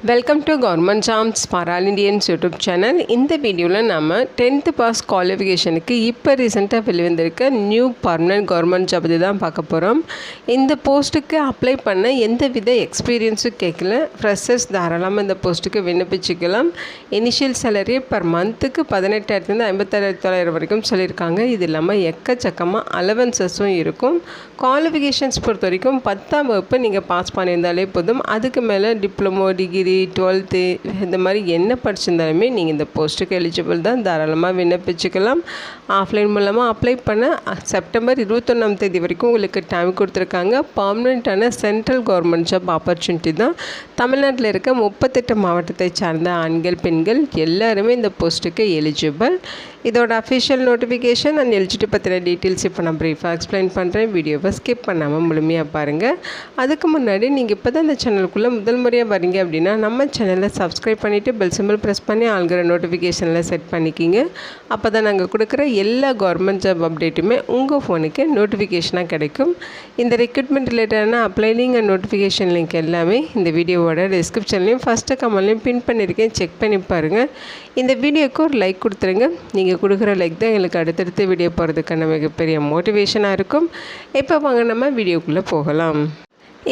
Welcome to government jobs for all Indians YouTube channel. இந்த வீடியோவில் நம்ம 10th பாஸ் குவாலிஃபிகேஷனுக்கு இப்போ ரீசெண்டாக வெளிவந்திருக்க நியூ பர்மனெண்ட் கவர்மெண்ட் ஜாப் இது தான் பார்க்க போகிறோம். இந்த போஸ்ட்டுக்கு அப்ளை பண்ண எந்த வித எக்ஸ்பீரியன்ஸும் கேட்கல. ஃப்ரெஷர்ஸ் தாராளமாக இந்த போஸ்ட்டுக்கு விண்ணப்பிச்சுக்கலாம். இனிஷியல் சேலரி பர் மந்த்துக்கு 18,000 56,900 வரைக்கும் சொல்லியிருக்காங்க. இது இல்லாமல் எக்கச்சக்கமாக அலவன்சஸும் இருக்கும். குவாலிஃபிகேஷன்ஸ் பொறுத்த வரைக்கும் 10ஆம் வகுப்பு நீங்கள் பாஸ் பண்ணியிருந்தாலே போதும். அதுக்கு மேலே டிப்ளமோ, டிகிரி, 12th இந்த மாதிரி என்ன படிச்சிருந்தாலுமே நீங்கள் இந்த போஸ்ட்டுக்கு எலிஜிபிள் தான். தாராளமாக விண்ணப்பிச்சுக்கலாம். ஆஃப்லைன் மூலமாக அப்ளை பண்ண செப்டம்பர் 21ஆம் தேதி வரைக்கும் உங்களுக்கு டைம் கொடுத்துருக்காங்க. பர்மனெண்ட்டான சென்ட்ரல் கவர்மெண்ட் ஜாப் ஆப்பர்ச்சுனிட்டி தான். தமிழ்நாட்டில் இருக்க 38 மாவட்டத்தை சார்ந்த ஆண்கள், பெண்கள் எல்லாருமே இந்த போஸ்ட்டுக்கு எலிஜிபிள். இதோட அஃபிஷியல் நோட்டிஃபிகேஷன் அண்ட் எலிஜிபிலிட்டி பற்றின டீட்டெயில்ஸ் இப்போ நான் ப்ரீஃபாக எக்ஸ்பிளைன் பண்ணுறேன். வீடியோவை ஸ்கிப் பண்ணாமல் முழுமையாக பாருங்கள். அதுக்கு முன்னாடி நீங்கள் இப்போ தான் இந்த சேனலுக்குள்ளே முதல் முறையாக வரீங்க அப்படின்னா நம்ம சேனலை சப்ஸ்கிரைப் பண்ணிவிட்டு பெல் சிம்பிள் ப்ரெஸ் பண்ணி ஆள்கிற நோட்டிஃபிகேஷனில் செட் பண்ணிக்கிங்க. அப்போ தான் நாங்கள் கொடுக்குற எல்லா கவர்மெண்ட் ஜாப் அப்டேட்டுமே உங்கள் ஃபோனுக்கு நோட்டிஃபிகேஷனாக கிடைக்கும். இந்த ரெக்ரூட்மெண்ட் ரிலேட்டடான அப்ளைனிங் அண்ட் நோட்டிஃபிகேஷன் லிங்க் எல்லாமே இந்த வீடியோவோட டிஸ்கிரிப்ஷன்லையும் ஃபஸ்ட்டு கமெண்ட்லையும் பின் பண்ணியிருக்கேன். செக் பண்ணி பாருங்கள். இந்த வீடியோக்கு ஒரு லைக் கொடுத்துருங்க. நீங்கள் கொடுக்குற லைக் தான் எங்களுக்கு அடுத்தடுத்து வீடியோ போகிறதுக்கான மிகப்பெரிய மோட்டிவேஷனாக இருக்கும். இப்போ வாங்க நம்ம வீடியோக்குள்ளே போகலாம்.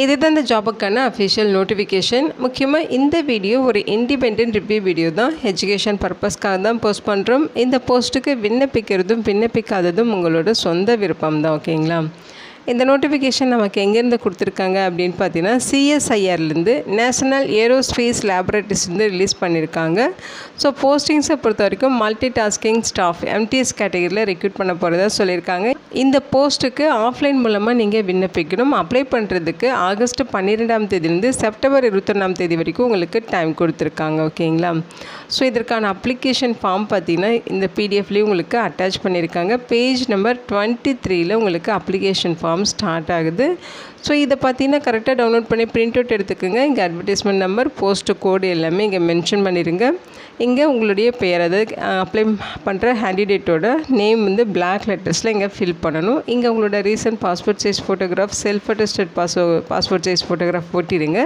இதுதான் இந்த ஜாபுக்கான அஃபிஷியல் நோட்டிஃபிகேஷன். முக்கியமாக இந்த வீடியோ ஒரு இண்டிபெண்ட் ரிவ்யூ வீடியோ தான். எஜுகேஷன் பர்பஸ்க்காக தான் போஸ்ட் பண்ணுறோம். இந்த போஸ்ட்டுக்கு விண்ணப்பிக்கிறதும் விண்ணப்பிக்காததும் உங்களோட சொந்த விருப்பம் தான். ஓகேங்களா? இந்த நோட்டிஃபிகேஷன் நமக்கு எங்கேருந்து கொடுத்துருக்காங்க அப்படின்னு பார்த்தீங்கன்னா சிஎஸ்ஐஆர்லேருந்து நேஷனல் ஏரோஸ்பேஸ் லேபரேட்டரிஸ்லேருந்து ரிலீஸ் பண்ணியிருக்காங்க. ஸோ போஸ்டிங்ஸை பொறுத்த வரைக்கும் மல்டி டாஸ்கிங் ஸ்டாஃப் எம்டிஎஸ் கேட்டகரியில் ரெக்ரூட் பண்ண போகிறதா சொல்லியிருக்காங்க. இந்த போஸ்ட்டுக்கு ஆஃப்லைன் மூலமாக நீங்கள் விண்ணப்பிக்கணும். அப்ளை பண்ணுறதுக்கு ஆகஸ்ட் 12ஆம் தேதியிலேருந்து செப்டம்பர் 21ஆம் தேதி வரைக்கும் உங்களுக்கு டைம் கொடுத்துருக்காங்க. ஓகேங்களா? ஸோ இதற்கான அப்ளிகேஷன் ஃபார்ம் பார்த்தீங்கன்னா இந்த பிடிஎஃப்லேயும் உங்களுக்கு அட்டாச் பண்ணியிருக்காங்க. பேஜ் நம்பர் 23ல் உங்களுக்கு அப்ளிகேஷன் ஃபார்ம் ஸ்டார்ட் ஆகுது. ஸோ இதை பார்த்தீங்கன்னா கரெக்டாக டவுன்லோட் பண்ணி பிரிண்ட் அவுட் எடுத்துக்கோங்க. இங்கே அட்வர்டைஸ்மெண்ட் நம்பர், போஸ்ட் கோடு எல்லாமே இங்கே மென்ஷன் பண்ணிடுங்க. இங்கே உங்களுடைய பெயர், அதாவது அப்ளை பண்ணுற கேண்டிடேட்டோட நேம் வந்து பிளாக் லெட்டர்ஸில் இங்கே ஃபில் பண்ணணும். இங்கே உங்களோட recent passport size photograph, self attested passport size photograph போட்டிடுங்க.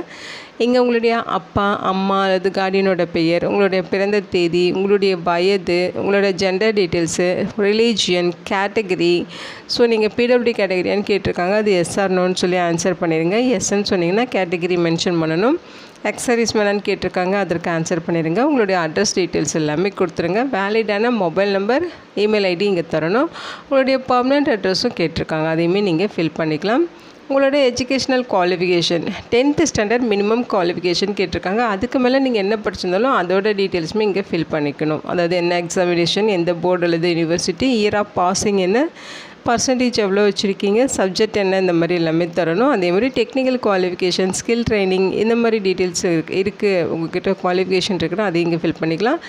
இங்கே உங்களுடைய அப்பா, அம்மா அல்லது கார்டியனோட பெயர், உங்களுடைய பிறந்த தேதி, உங்களுடைய வயது, உங்களோட gender details, religion, category. So நீங்கள் பிடபிள்யூடி கேட்டகரியான்னு கேட்டிருக்காங்க. அது எஸ்ஆர் நோன்னு சொல்லி ஆன்சர் பண்ணிடுங்க. எஸ்ன்னு சொன்னீங்கன்னா கேட்டகரி மென்ஷன் பண்ணணும். எக்ஸர்வீஸ் மேனான்னு கேட்டிருக்காங்க. அதற்கு ஆன்சர் பண்ணிடுங்க. உங்களுடைய அட்ரஸ் டீட்டெயில்ஸ் எல்லாமே கொடுத்துருங்க. வேலிடான மொபைல் நம்பர், இமெயில் ஐடி இங்கே தரணும். உங்களுடைய பர்மனெண்ட் அட்ரஸும் கேட்டிருக்காங்க. அதையுமே நீங்கள் ஃபில் பண்ணிக்கலாம். உங்களோட educational qualification 10th standard minimum qualification கேட்டிருக்காங்க. அதுக்கு மேலே நீங்கள் என்ன படிச்சிருந்தாலும் அதோட டீட்டெயில்ஸுமே இங்கே ஃபில் பண்ணிக்கணும். அதாவது என்ன எக்ஸாமினேஷன், எந்த போர்டு அல்லது யூனிவர்சிட்டி, இயர் ஆஃப் பாசிங் என்ன, பர்சன்டேஜ் எவ்வளோ வச்சுருக்கீங்க, சப்ஜெக்ட் என்ன, இந்த மாதிரி எல்லாமே தரணும். அதே மாதிரி டெக்னிக்கல் குவாலிஃபிகேஷன், ஸ்கில் ட்ரைனிங், இந்த மாதிரி டீட்டெயில்ஸ் இருக்குது. உங்கள்கிட்ட குவாலிஃபிகேஷன் இருக்குன்னா அதையும் இங்கே ஃபில் பண்ணிக்கலாம்.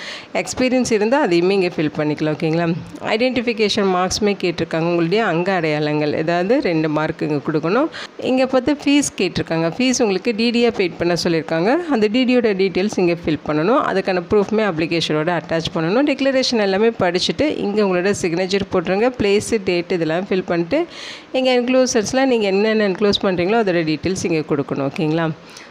எக்ஸ்பீரியன்ஸ் இருந்தால் அதையுமே இங்கே ஃபில் பண்ணிக்கலாம். ஓகேங்களா? ஐடென்டிஃபிகேஷன் மார்க்ஸுமே கேட்டிருக்காங்க. உங்களுடைய அங்க அடையாளங்கள் ஏதாவது 2 மார்க் இங்கே கொடுக்கணும். இங்கே பார்த்து ஃபீஸ் கேட்டிருக்காங்க. ஃபீஸ் உங்களுக்கு டிடியாக பெய்ட் பண்ண சொல்லியிருக்காங்க. அந்த டிடியோட டீட்டெயில்ஸ் இங்கே ஃபில் பண்ணணும். அதுக்கான ப்ரூஃப்மே அப்ளிகேஷனோட அட்டாச் பண்ணணும். டிக்ளரேஷன் எல்லாமே படிச்சுட்டு இங்கே உங்களோட சிக்னேச்சர் போட்டுருங்க. பிளேஸு, டேட் இதெல்லாம் ஃபில் பண்ணிட்டு இங்கே என்க்ளோசர்ஸில் நீங்கள் என்னென்ன என்க்ளோஸ் பண்ணுறீங்களோ அதோட டீட்டெயில்ஸ் இங்கே கொடுக்கணும். ஓகேங்களா?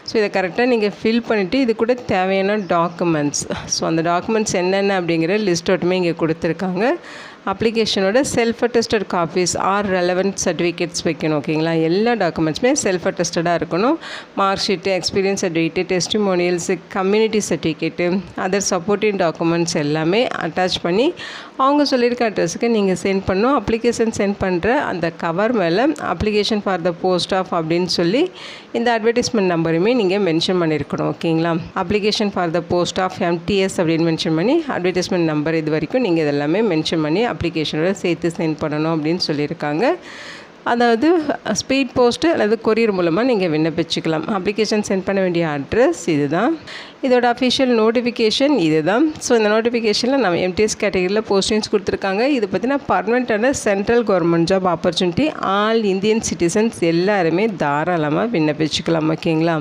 ஸோ இதை கரெக்டாக நீங்கள் ஃபில் பண்ணிவிட்டு இது கூட தேவையான டாக்குமெண்ட்ஸ், ஸோ அந்த டாக்குமெண்ட்ஸ் என்னென்ன அப்படிங்கிற லிஸ்ட் அவுட்டுமே இங்கே கொடுத்துருக்காங்க. அப்ளிகேஷனோட self attested copies or relevant certificates வைக்கணும். ஓகேங்களா? எல்லா டாக்குமெண்ட்ஸுமே செல்ஃப் அட்டஸ்டடாக இருக்கணும். Mark sheet, experience certificate, testimonials, community certificate, other supporting documents எல்லாமே அட்டாச் பண்ணி அவங்க சொல்லியிருக்க அட்ரஸுக்கு நீங்கள் சென்ட் பண்ணணும். அப்ளிகேஷன் சென்ட் பண்ணுற அந்த கவர் மேலே application for the post of அப்படின்னு சொல்லி இந்த அட்வர்டைஸ்மெண்ட் நம்பருமே நீங்கள் மென்ஷன் பண்ணியிருக்கணும். ஓகேங்களா? Application for the post of MTS அப்படின்னு மென்ஷன் பண்ணி அட்வர்டைஸ்மெண்ட் நம்பர் இது வரைக்கும் நீங்கள் இதெல்லாமே மென்ஷன் பண்ணி அப்ளிகேஷனோட சேர்த்து சென்ட் பண்ணணும் அப்படின்னு சொல்லியிருக்காங்க. அதாவது ஸ்பீட் போஸ்ட்டு அல்லது கொரியர் மூலமாக நீங்கள் விண்ணப்பிச்சுக்கலாம். அப்ளிகேஷன் சென்ட் பண்ண வேண்டிய அட்ரஸ் இது தான். இதோட அஃபிஷியல் நோட்டிஃபிகேஷன் இது தான். ஸோ இந்த நோட்டிஃபிகேஷனில் நம்ம எம்டிஎஸ் கேட்டகரியில் போஸ்டிங்ஸ் கொடுத்துருக்காங்க. இது பார்த்திங்கன்னா பர்மனெண்ட்டான central government job opportunity. All Indian citizens எல்லாருமே தாராளமாக விண்ணப்பிச்சுக்கலாம். ஓகேங்களா?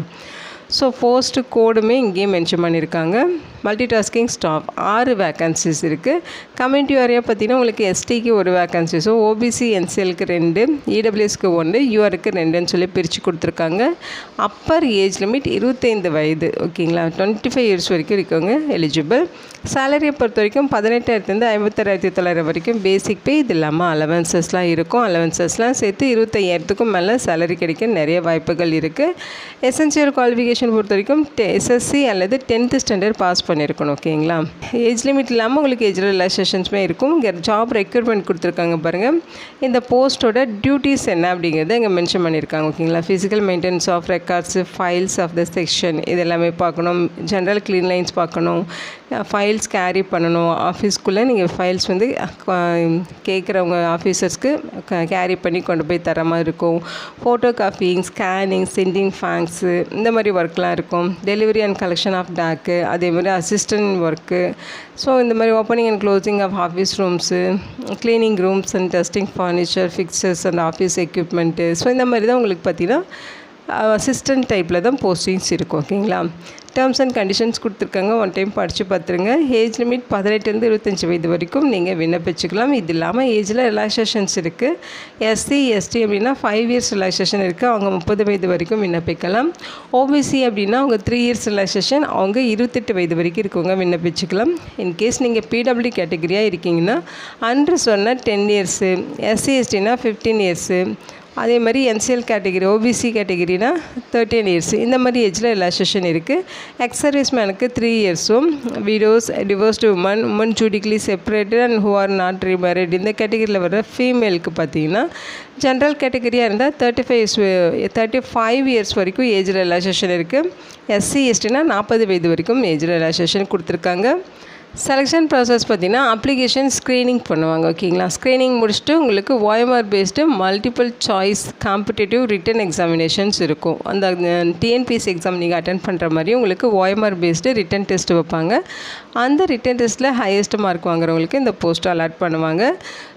ஸோ போஸ்ட் கோடுமே இங்கேயே மென்ஷன் பண்ணியிருக்காங்க. மல்டி டாஸ்கிங் ஸ்டாஃப் 6 வேக்கன்சிஸ் இருக்குது. கம்யூனிட்டி வாரியாக பார்த்தீங்கன்னா உங்களுக்கு எஸ்டிக்கு 1 வேக்கன்சி, ஸோ ஓபிசி என்சிஎலுக்கு 2, இடபிள்யூஎஸ்க்கு 1, யூஆருக்கு 2ன்னு சொல்லி பிரித்து கொடுத்துருக்காங்க. அப்பர் ஏஜ் லிமிட் 25 வயது, ஓகேங்களா. 25 இயர்ஸ் வரைக்கும் இருக்கவங்க எலிஜிபிள். சேலரியை பொறுத்த வரைக்கும் 18,000 56,900 வரைக்கும் பேசிக் பே. இது இல்லாமல் அலவன்சஸ்லாம் இருக்கும். அலவன்சஸ்லாம் சேர்த்து 25,000க்கும் மேலே சேலரி கிடைக்க நிறைய வாய்ப்புகள் இருக்குது. எசென்சியல் குவாலிஃபிகேஷன் பொறுத்த வரைக்கும் எஸ்எஸ்சி அல்லது 10th ஸ்டாண்டர்ட் பாஸ் பண்ணியிருக்கணும், ஓகேங்களா. ஏஜ் லிமிட் இல்லாமல் உங்களுக்கு ஏஜ் ரிலாக்ஸேஷன்ஸுமே இருக்கும். இங்கே ஜாப் ரெக்ரூட்மெண்ட் கொடுத்துருக்காங்க பாருங்கள். இந்த போஸ்ட்டோட டியூட்டிஸ் என்ன அப்படிங்கிறத இங்கே மென்ஷன் பண்ணியிருக்காங்க, ஓகேங்களா. Physical maintenance of records, files of the section இது எல்லாமே பார்க்கணும். ஜென்ரல் க்ளீன் லைன்ஸ் பார்க்கணும். ஃபைல்ஸ் கேரி பண்ணணும். ஆஃபீஸ்க்குள்ளே நீங்கள் ஃபைல்ஸ் வந்து கேட்குறவங்க ஆஃபீஸர்ஸ்க்கு கேரி பண்ணி கொண்டு போய் தர மாதிரி இருக்கும். Photo copying, scanning, sending fax இந்த மாதிரி ஒர்க்லாம் இருக்கும். Delivery and collection of dak, அதேமாதிரி அசிஸ்டன்ட் ஒர்க்கு. ஸோ இந்த மாதிரி opening and closing of office rooms, cleaning rooms and dusting furniture, fixtures and office equipment. So இந்த மாதிரி தான் உங்களுக்கு பார்த்தீங்கன்னா அசிஸ்டன்ட் டைப்பில் தான் போஸ்டிங்ஸ் இருக்கும், ஓகேங்களா. டேர்ம்ஸ் அண்ட் கண்டிஷன்ஸ் கொடுத்துருக்காங்க. ஒன் டைம் படித்து பார்த்துருங்க. ஏஜ் லிமிட் 18 25 வயது வரைக்கும் நீங்கள் விண்ணப்பிச்சுக்கலாம். இது இல்லாமல் ஏஜில் ரிலாக்ஸேஷன்ஸ் இருக்குது. எஸ்சி எஸ்டி அப்படின்னா 5 இயர்ஸ் ரிலாக்ஸேஷன் இருக்குது. அவங்க 30 வயது வரைக்கும் விண்ணப்பிக்கலாம். ஓபிசி அப்படின்னா அவங்க 3 இயர்ஸ் ரிலாக்ஸேஷன், அவங்க 28 வயது வரைக்கும் இருக்கவங்க விண்ணப்பிச்சுக்கலாம். இன்கேஸ் நீங்கள் பிடபிள்யூ கேட்டகரியாக இருக்கீங்கன்னா அன்று சொன்ன 10 இயர்ஸு, எஸ்சி எஸ்டினா 15 இயர்ஸு, அதே மாதிரி என்சிஎல் கேட்டகிரி, ஓபிசி கேட்டகிரினா 13 இயர்ஸ். இந்த மாதிரி ஏஜில் ரிலாக்ஸேஷன் இருக்குது. எக்ஸ் சர்வீஸ் மேனுக்கு 3 இயர்ஸும், widows, divorced women judicially separated and who are not remarried இந்த கேட்டகிரியில் வர ஃபீமேலுக்கு பார்த்தீங்கன்னா ஜென்ரல் கேட்டகிரியாக இருந்தால் 35 இயர்ஸ் வரைக்கும் ஏஜ் ரிலாக்ஸேஷன் இருக்குது. எஸ்சி எஸ்டினா 40 வயது வரைக்கும் ஏஜ் ரிலாக்ஸேஷன் கொடுத்துருக்காங்க. செலெக்ஷன் ப்ராசஸ் பார்த்திங்கன்னா அப்ளிகேஷன் ஸ்க்ரீனிங் பண்ணுவாங்க, ஓகேங்களா. ஸ்க்ரீனிங் முடிச்சுட்டு உங்களுக்கு OMR based multiple choice competitive return examinations இருக்கும். அந்த டிஎன்பிஎஸ்சி எக்ஸாம் நீங்கள் அட்டென்ட் பண்ணுற மாதிரி உங்களுக்கு ஓஎம்ஆர் பேஸ்டு ரிட்டன் டெஸ்ட் வைப்பாங்க. அந்த ரிட்டன் டெஸ்ட்டில் ஹையஸ்ட் மார்க் வாங்குறவங்களுக்கு இந்த போஸ்ட்டை அலாட் பண்ணுவாங்க.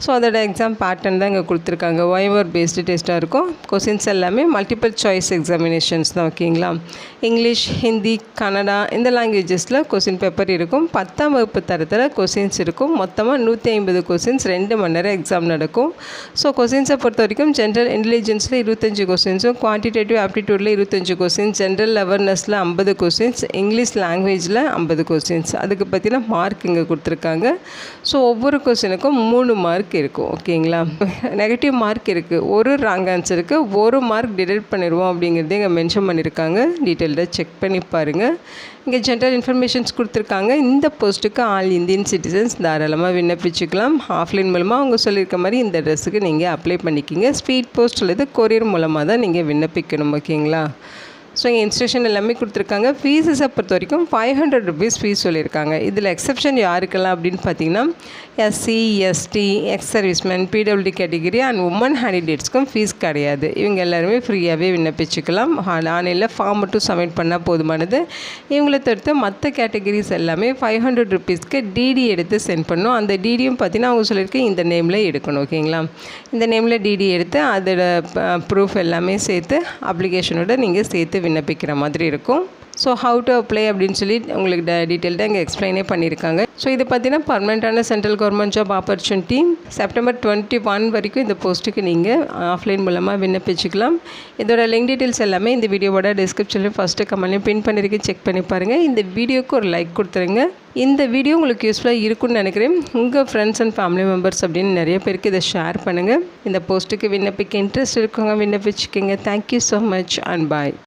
ஸோ அதோட எக்ஸாம் பேட்டர்ன் தான் இங்கே கொடுத்துருக்காங்க. ஓஎம்ஆர் பேஸ்டு டெஸ்ட்டாக இருக்கும். கொஸ்டின்ஸ் எல்லாமே மல்டிபிள் சாய்ஸ் எக்ஸாமினேஷன்ஸ் தான், ஓகேங்களா. இங்கிலீஷ், ஹிந்தி, கன்னடா இந்த லாங்குவேஜஸில் கொஸ்டின் பேப்பர் இருக்கும். 10ஆம் வகுப்பு தரத்தில் கொஸ்டின்ஸ் இருக்கும். மொத்தமாக 150 கொஸ்டின்ஸ், 2 மணி நேரம் எக்ஸாம் நடக்கும். ஸோ கொஸ்டின்ஸை பொறுத்த வரைக்கும் ஜென்ரல் இன்டெலிஜென்ஸில் 25 கொஸ்டின்ஸும், குவான்டிடேட்டிவ் ஆப்டிடியூடில் 25 கொஸ்டின்ஸ், ஜென்ரல் அவேர்னஸில் 50 கொஸ்டின்ஸ், இங்கிலீஷ் லாங்குவேஜில் 50 கொஸ்டின்ஸ். அதுக்கு பார்த்தீங்கன்னா மார்க் இங்கே கொடுத்துருக்காங்க. ஸோ ஒவ்வொரு கொஸ்டினுக்கும் 3 மார்க் இருக்கும், ஓகேங்களா. நெகட்டிவ் மார்க் இருக்குது. ஒரு ராங் ஆன்சருக்கு 1 மார்க் டிடெக்ட் பண்ணிடுவோம் அப்படிங்கிறத இங்கே மென்ஷன் பண்ணியிருக்காங்க. டீட்டெயில்டாக செக் பண்ணி பாருங்கள். இங்கே ஜென்ரல் இன்ஃபர்மேஷன்ஸ் கொடுத்துருக்காங்க. இந்த போஸ்ட்டுக்கு ஆல் இந்தியன் சிட்டிசன்ஸ் தாராளமாக விண்ணப்பிச்சுக்கலாம். ஆஃப்லைன் மூலமாக அவங்க சொல்லியிருக்க மாதிரி இந்த ட்ரெஸ்ஸுக்கு நீங்கள் அப்ளை பண்ணிக்கிங்க. ஸ்பீட் போஸ்ட் அல்லது கொரியர் மூலமாக தான் நீங்கள் விண்ணப்பிக்கணும், ஓகேங்களா. ஸோ இங்கே இன்ஸ்ட்ரக்ஷன் எல்லாமே கொடுத்துருக்காங்க. ஃபீஸஸை பொறுத்த வரைக்கும் 500 rupees ஃபீஸ் சொல்லியிருக்காங்க. இதில் எக்ஸப்ஷன் யாருக்கெல்லாம் அப்படின்னு பார்த்தீங்கன்னா SC, ST, ex serviceman, PWD category and women கேண்டிடேட்ஸ்க்கும் ஃபீஸ் கிடையாது. இவங்க எல்லாருமே ஃப்ரீயாகவே விண்ணப்பிச்சுக்கலாம். ஆன்லைனில் ஃபார்ம் மட்டும் சப்மிட் பண்ணால் போதுமானது. இவங்களை தவிர்த்து மற்ற கேட்டகிரிஸ் எல்லாமே 500 rupeesக்கு டிடி எடுத்து சென்ட் பண்ணணும். அந்த டிடியும் பார்த்தீங்கன்னா அவங்க சொல்லியிருக்க இந்த நேமில் எடுக்கணும், ஓகேங்களா. இந்த நேமில் டிடி எடுத்து அதோட ப்ரூஃப் எல்லாமே சேர்த்து அப்ளிகேஷனோட நீங்கள் சேர்த்து விண்ணப்பிக்கிற மாதிரி இருக்கும். ஸோ ஹவு டு அப்ளை அப்படின்னு சொல்லி உங்களுக்கு டீட்டெயில்டாக இங்கே எக்ஸ்பிளைனே பண்ணியிருக்காங்க. ஸோ இது பார்த்தீங்கன்னா பர்மனெண்ட்டான central government job opportunity. September 21 வரைக்கும் இந்த போஸ்ட்டுக்கு நீங்கள் ஆஃப்லைன் மூலமாக விண்ணப்பிச்சுக்கலாம். இதோட லிங்க் டீட்டெயில்ஸ் எல்லாமே இந்த வீடியோவோட டிஸ்கிரிப்ஷனில் ஃபஸ்ட்டு கமெண்ட்லையும் பின் பண்ணியிருக்கு, செக் பண்ணி பாருங்கள். இந்த வீடியோக்கு ஒரு லைக் கொடுத்துருங்க. இந்த வீடியோ உங்களுக்கு யூஸ்ஃபுல்லாக இருக்குன்னு நினைக்கிறேன். உங்கள் ஃப்ரெண்ட்ஸ் அண்ட் ஃபேமிலி மெம்பர்ஸ் அப்படின்னு நிறைய பேருக்கு இதை ஷேர் பண்ணுங்கள். இந்த போஸ்ட்டுக்கு விண்ணப்பிக்க இன்ட்ரெஸ்ட் இருக்கவங்க விண்ணப்பிச்சுக்கோங்க. Thank you so much and bye.